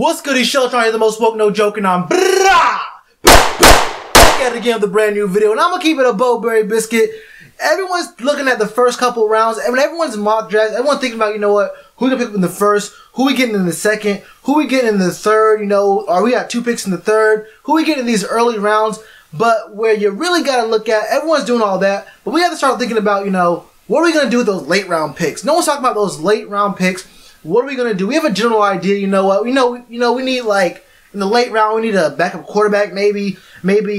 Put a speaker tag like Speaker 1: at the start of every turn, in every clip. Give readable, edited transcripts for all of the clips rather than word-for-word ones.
Speaker 1: What's good, Sheltron here, the most woke, no joking on. Back at it again with a brand new video, and I'm gonna keep it a Bowberry biscuit. Everyone's looking at the first couple rounds, and when everyone's mock draft, everyone's thinking about, you know what, who we gonna pick up in the first, who we getting in the second, who we getting in the third, you know, or we got 2 picks in the third, who we getting in these early rounds. But where you really gotta look at, everyone's doing all that, but we have to start thinking about, you know, what are we gonna do with those late round picks? No one's talking about those late round picks. What are we gonna do? We have a general idea. You know what? We need, like, in the late round, we need a backup quarterback, maybe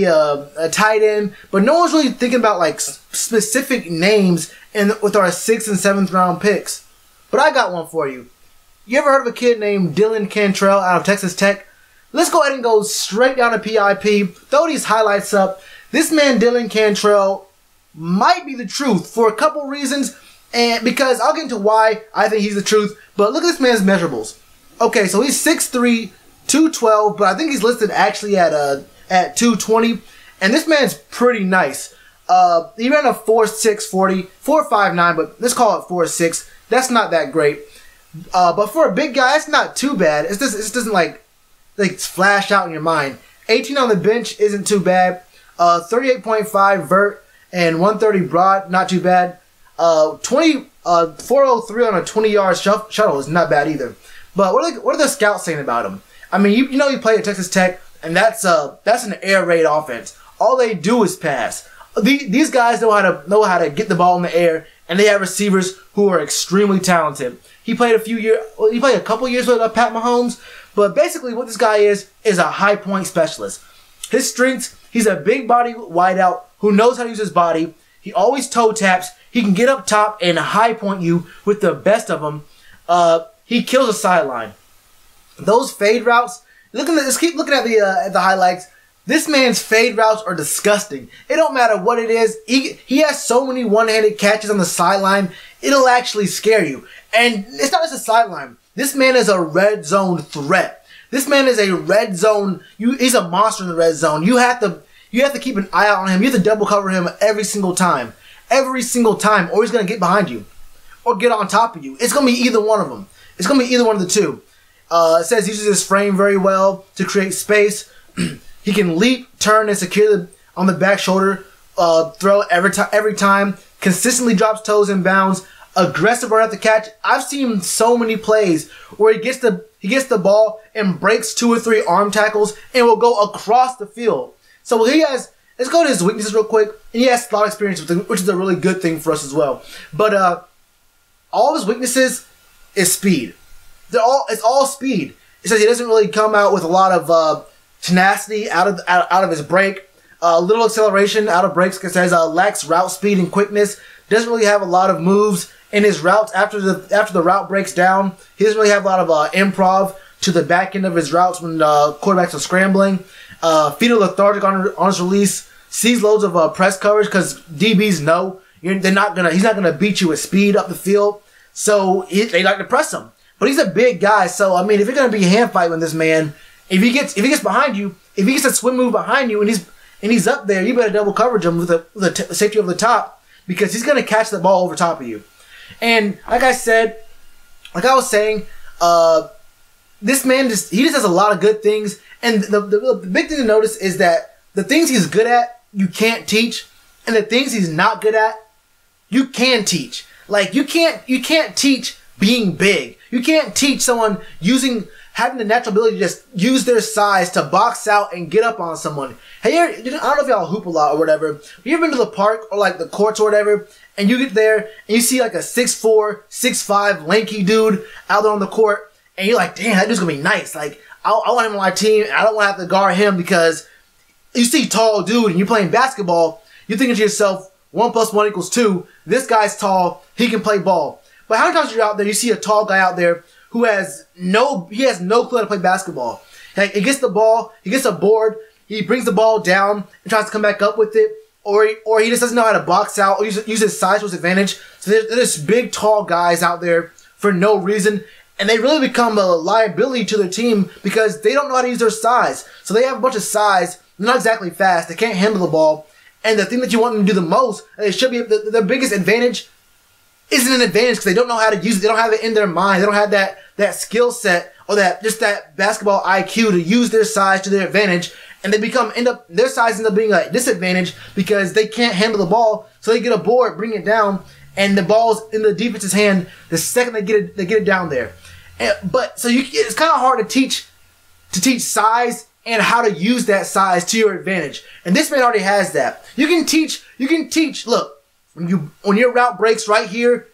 Speaker 1: a tight end. But no one's really thinking about, like, specific names with our 6th and 7th round picks. But I got one for you. You ever heard of a kid named Cantrell out of Texas Tech? Let's go ahead and go straight down to PIP. Throw these highlights up. This man, Cantrell, might be the truth for a couple reasons. And because I'll get into why I think he's the truth. But look at this man's measurables. Okay, so he's 6'3", 212, but I think he's listed actually at 220. And this man's pretty nice. He ran a 4.6 40, 4.59, but let's call it 4.6. That's not that great. But for a big guy, it's not too bad. It doesn't like flash out in your mind. 18 on the bench isn't too bad. 38.5 vert and 130 broad, not too bad. 403 on a 20-yard shuttle is not bad either. But what are the scouts saying about him? I mean, you know, he played at Texas Tech, and that's an air raid offense. All they do is pass. These guys know how to get the ball in the air, and they have receivers who are extremely talented. He played a couple years with Pat Mahomes, but basically what this guy is a high point specialist. His strengths: he's a big body wideout who knows how to use his body. He always toe taps. He can get up top and high point you with the best of them. He kills a sideline. Those fade routes. Let's keep looking at the highlights. This man's fade routes are disgusting. It don't matter what it is. He has so many one-handed catches on the sideline. It'll actually scare you. And it's not just a sideline. This man is a red zone threat. This man is a red zone. He's a monster in the red zone. You have to keep an eye out on him. You have to double cover him every single time. Every single time, or he's going to get behind you or get on top of you. It's going to be either one of them. It's going to be either one of the two. It says he uses his frame very well to create space. He can leap, turn, and secure on the back shoulder throw every time. Consistently drops toes in bounds. Aggressive right at the catch. I've seen so many plays where he gets the ball and breaks 2 or 3 arm tackles and will go across the field. So he has. Let's go to his weaknesses real quick. And he has a lot of experience with it, which is a really good thing for us as well. But all of his weaknesses is speed. It's all speed. It says he doesn't really come out with a lot of tenacity out of his break. Little acceleration out of breaks. It says lacks route speed and quickness. Doesn't really have a lot of moves in his routes after the route breaks down. He doesn't really have a lot of improv to the back end of his routes when quarterbacks are scrambling. Feet are lethargic on his release. Sees loads of press coverage because DBs know he's not gonna beat you with speed up the field. So they like to press him. But he's a big guy, so I mean, if you're gonna be a hand fight with this man, if he gets behind you, if he gets a swim move behind you and he's up there, you better double coverage him with the safety over the top because he's gonna catch the ball over top of you. And like I was saying, this man just has a lot of good things. And the big thing to notice is that the things he's good at, you can't teach, and the things he's not good at, you can teach. Like you can't teach being big. You can't teach someone having the natural ability to just use their size to box out and get up on someone. Hey, I don't know if y'all hoop a lot or whatever. You ever been to the park or like the courts or whatever, and you get there and you see like a 6'4", 6'5", lanky dude out there on the court, and you're like, damn, that dude's gonna be nice. Like I want him on my team, and I don't want to have to guard him because you see tall dude and you're playing basketball, you're thinking to yourself, 1 + 1 = 2. This guy's tall, he can play ball. But how many times you're out there, you see a tall guy out there who has no clue how to play basketball. Like, he gets the ball, he gets a board, he brings the ball down and tries to come back up with it, or he just doesn't know how to box out or use his size to his advantage. So there's big, tall guys out there for no reason. And they really become a liability to their team because they don't know how to use their size. So they have a bunch of size. They're not exactly fast. They can't handle the ball. And the thing that you want them to do the most, they should be their biggest advantage, isn't an advantage because they don't know how to use it. They don't have it in their mind. They don't have that skill set just that basketball IQ to use their size to their advantage, and their size ends up being a disadvantage because they can't handle the ball, so they get a board, bring it down, and the ball's in the defense's hand the second they get it down there. It's kind of hard to teach size and how to use that size to your advantage. And this man already has that. You can teach. Look, when your route breaks right here,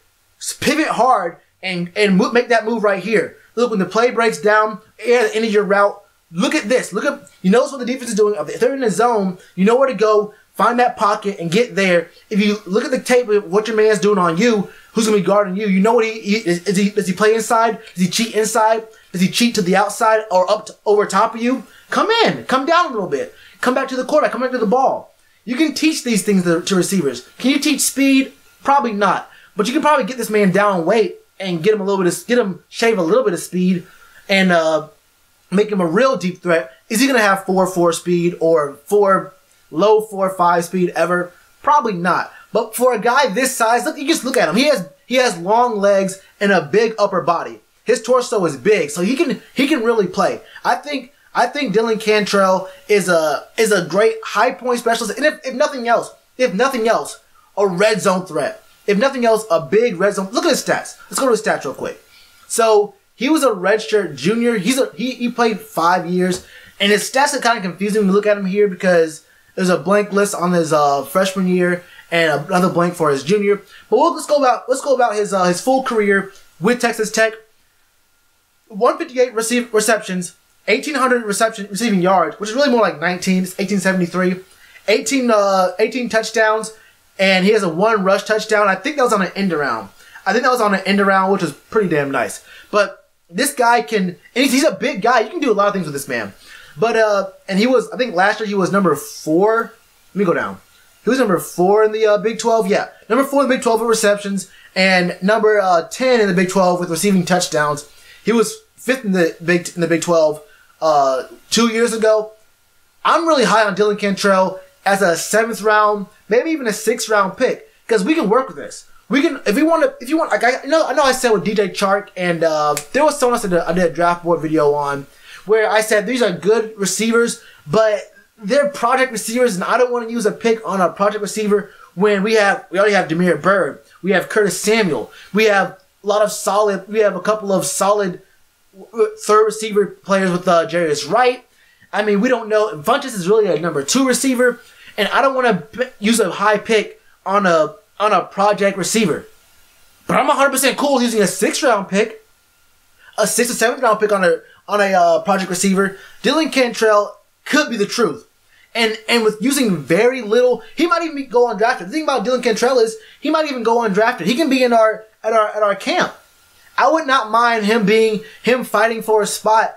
Speaker 1: pivot hard and make that move right here. Look, when the play breaks down at the end of your route, look at this. You notice what the defense is doing. If they're in the zone, you know where to go. Find that pocket and get there. If you look at the tape of what your man's doing on you, who's going to be guarding you, you know what does he play inside? Does he cheat inside? Does he cheat to the outside or over top of you? Come in. Come down a little bit. Come back to the quarterback. Come back to the ball. You can teach these things to receivers. Can you teach speed? Probably not. But you can probably get this man down weight and shave a little bit of speed and make him a real deep threat. Is he going to have 4.4 speed or low 4.5 speed ever? Probably not. But for a guy this size, look, you just look at him. He has long legs and a big upper body. His torso is big, so he can really play. I think Dylan Cantrell is a great high point specialist, and if nothing else, a red zone threat. If nothing else, a big red zone. Look at his stats. Let's go to his stats real quick. So he was a redshirt junior. He played 5 years, and his stats are kind of confusing when you look at him here because there's a blank list on his freshman year and another blank for his junior. But let's go about his full career with Texas Tech. 158 receptions, 1,800 receiving yards, which is really more like 19. It's 1,873. 18 touchdowns, and he has a 1 rush touchdown. I think that was on an end around. Which was pretty damn nice. But this guy he's a big guy. You can do a lot of things with this man. But I think last year he was number 4. Let me go down. He was number 4 in the Big 12. Yeah, number 4 in the Big 12 with receptions, and number 10 in the Big 12 with receiving touchdowns. He was 5th in the Big 12 2 years ago. I'm really high on Dylan Cantrell as a 7th round, maybe even a 6th round pick, because we can work with this. We can, if you want. Like I know I said with DJ Chark, and there was someone else I did a draft board video on, where I said these are good receivers, but they're project receivers, and I don't want to use a pick on a project receiver when we already have Damiere Byrd, we have Curtis Samuel, we have a couple of solid third receiver players with Jarius Wright. I mean, we don't know. Funchess is really a number 2 receiver, and I don't want to use a high pick on a project receiver. But I'm 100% cool using a 6th round pick, a 6th or 7th round pick on a project receiver. Dylan Cantrell could be the truth. And with using very little, he might even go undrafted. The thing about Dylan Cantrell is he might even go undrafted. He can be at our camp. I would not mind him fighting for a spot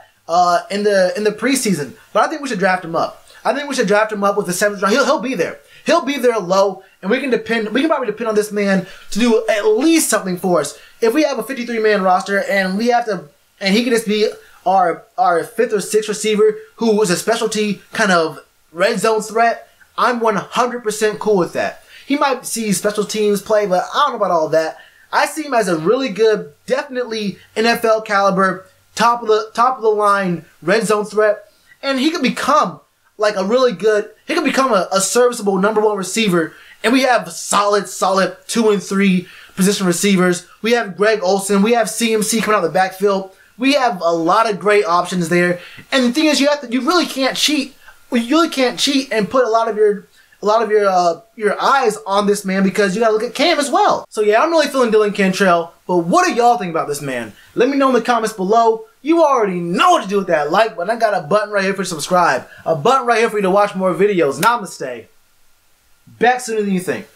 Speaker 1: in the preseason. But I think we should draft him up. I think we should draft him up with the 7th round. He'll be there. He'll be there low, and we can probably depend on this man to do at least something for us. If we have a 53-man roster and he can just be our 5th or 6th receiver who is a specialty kind of red zone threat, I'm 100% cool with that. He might see special teams play, but I don't know about all of that. I see him as a really good, definitely NFL caliber, top of the line red zone threat, and he could become like he could become a serviceable number 1 receiver. And we have solid 2 and 3 position receivers. We have Greg Olsen. We have CMC coming out of the backfield. We have a lot of great options there. And the thing is, you really can't cheat. You really can't cheat and put a lot of your eyes on this man, because you gotta look at Cam as well. So yeah, I'm really feeling Dylan Cantrell. But what do y'all think about this man? Let me know in the comments below. You already know what to do with that like button. I got a button right here for you to subscribe. A button right here for you to watch more videos. Namaste. Back sooner than you think.